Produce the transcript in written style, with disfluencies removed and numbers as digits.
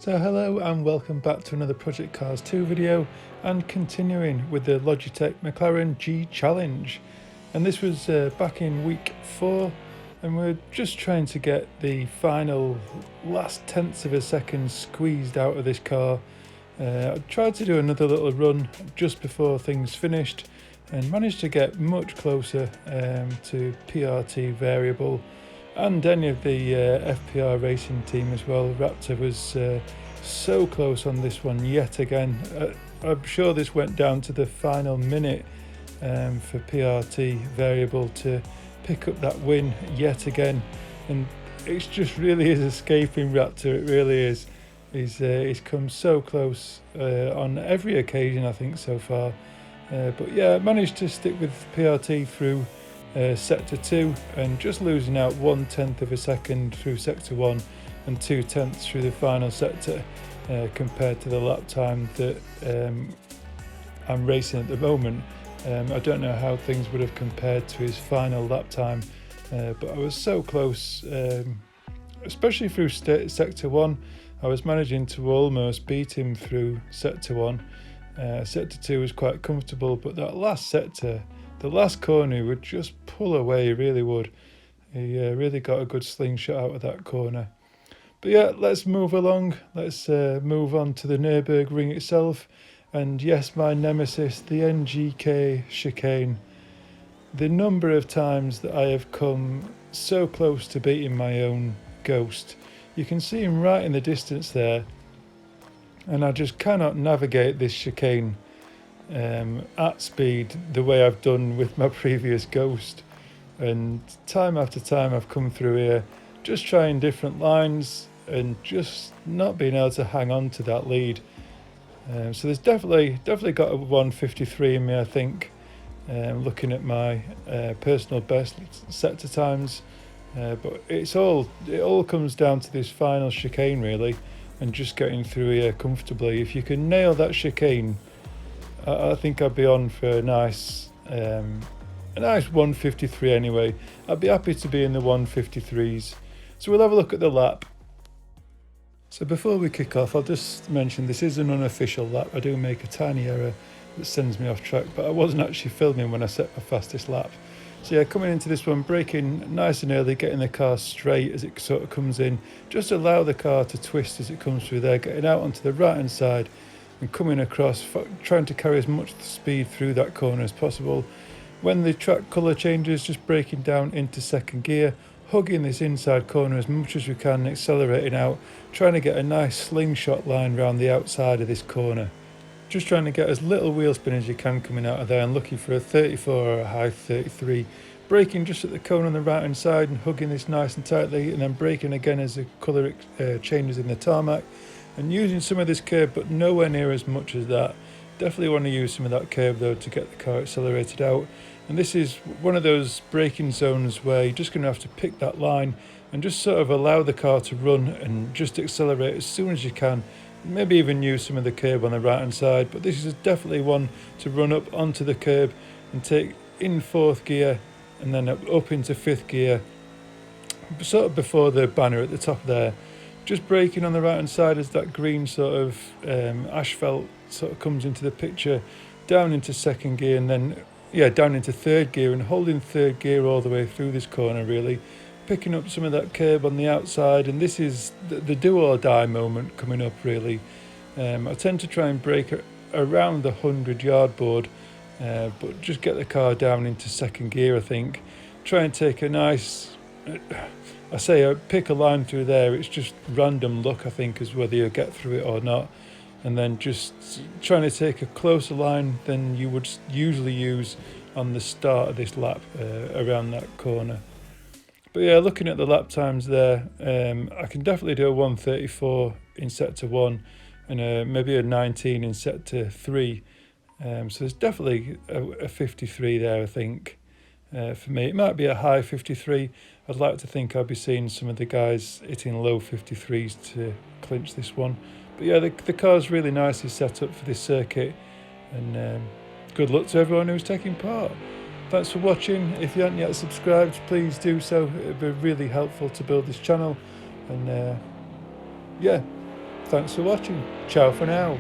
So hello and welcome back to another Project Cars 2 video, and continuing with the Logitech McLaren G Challenge. And this was back in week 4, and we're just trying to get the final last tenths of a second squeezed out of this car. I tried to do another little run just before things finished and managed to get much closer to PRT variable and any of the FPR racing team as well. Raptor was so close on this one yet again. I'm sure this went down to the final minute for PRT variable to pick up that win yet again, and it just really is escaping Raptor. It really is. He's come so close on every occasion, I think, so far. But yeah, managed to stick with PRT through sector 2 and just losing out 1/10 of a second through sector 1 and 2/10 through the final sector compared to the lap time that I'm racing at the moment. I don't know how things would have compared to his final lap time, but I was so close, especially through sector 1. I was managing to almost beat him through sector 1. Sector 2 was quite comfortable, but that last sector, the last corner, he would just pull away, he really would. He really got a good slingshot out of that corner. But yeah, let's move along. Let's move on to the Nurburgring itself. And yes, my nemesis, the NGK chicane. The number of times that I have come so close to beating my own Ghost. You can see him right in the distance there. And I just cannot navigate this chicane at speed the way I've done with my previous Ghost. And time after time I've come through here just trying different lines and just not being able to hang on to that lead. So there's definitely got a 153 in me, I think, looking at my personal best sector times. But it all comes down to this final chicane really, and just getting through here comfortably. If you can nail that chicane, I think I'd be on for a nice 153 anyway. I'd be happy to be in the 153s. So we'll have a look at the lap. So before we kick off, I'll just mention this is an unofficial lap. I do make a tiny error that sends me off track, but I wasn't actually filming when I set my fastest lap. So yeah, coming into this one, braking nice and early, getting the car straight as it sort of comes in. Just allow the car to twist as it comes through there, getting out onto the right hand side and coming across, trying to carry as much speed through that corner as possible. When the track colour changes, just braking down into second gear, hugging this inside corner as much as we can, accelerating out, trying to get a nice slingshot line around the outside of this corner. Just trying to get as little wheel spin as you can coming out of there, and looking for a 34 or a high 33. Braking just at the corner on the right hand side and hugging this nice and tightly, and then braking again as the colour changes in the tarmac. And using some of this curb, but nowhere near as much as that. Definitely want to use some of that curb though to get the car accelerated out. And this is one of those braking zones where you're just going to have to pick that line and just sort of allow the car to run and just accelerate as soon as you can. Maybe even use some of the curb on the right hand side, but this is definitely one to run up onto the curb and take in 4th gear and then up into 5th gear, sort of before the banner at the top there. Just braking on the right hand side as that green sort of asphalt sort of comes into the picture, down into 2nd gear, and then down into 3rd gear, and holding 3rd gear all the way through this corner really, picking up some of that curb on the outside. And this is the do or die moment coming up really. I tend to try and brake around the 100-yard board, but just get the car down into 2nd gear, I think. Try and take a nice, I pick a line through there. It's just random luck, I think, as whether you get through it or not. And then just trying to take a closer line than you would usually use on the start of this lap around that corner. But yeah, looking at the lap times there, I can definitely do a 134 in sector 1 and maybe a 19 in sector 3. So there's definitely a 53 there, I think. For me, it might be a high 53. I'd like to think I'll be seeing some of the guys hitting low 53s to clinch this one. But yeah, the car's really nicely set up for this circuit, and good luck to everyone who's taking part. Thanks for watching. If you haven't yet subscribed, please do so. It would be really helpful to build this channel. And yeah, thanks for watching. Ciao for now.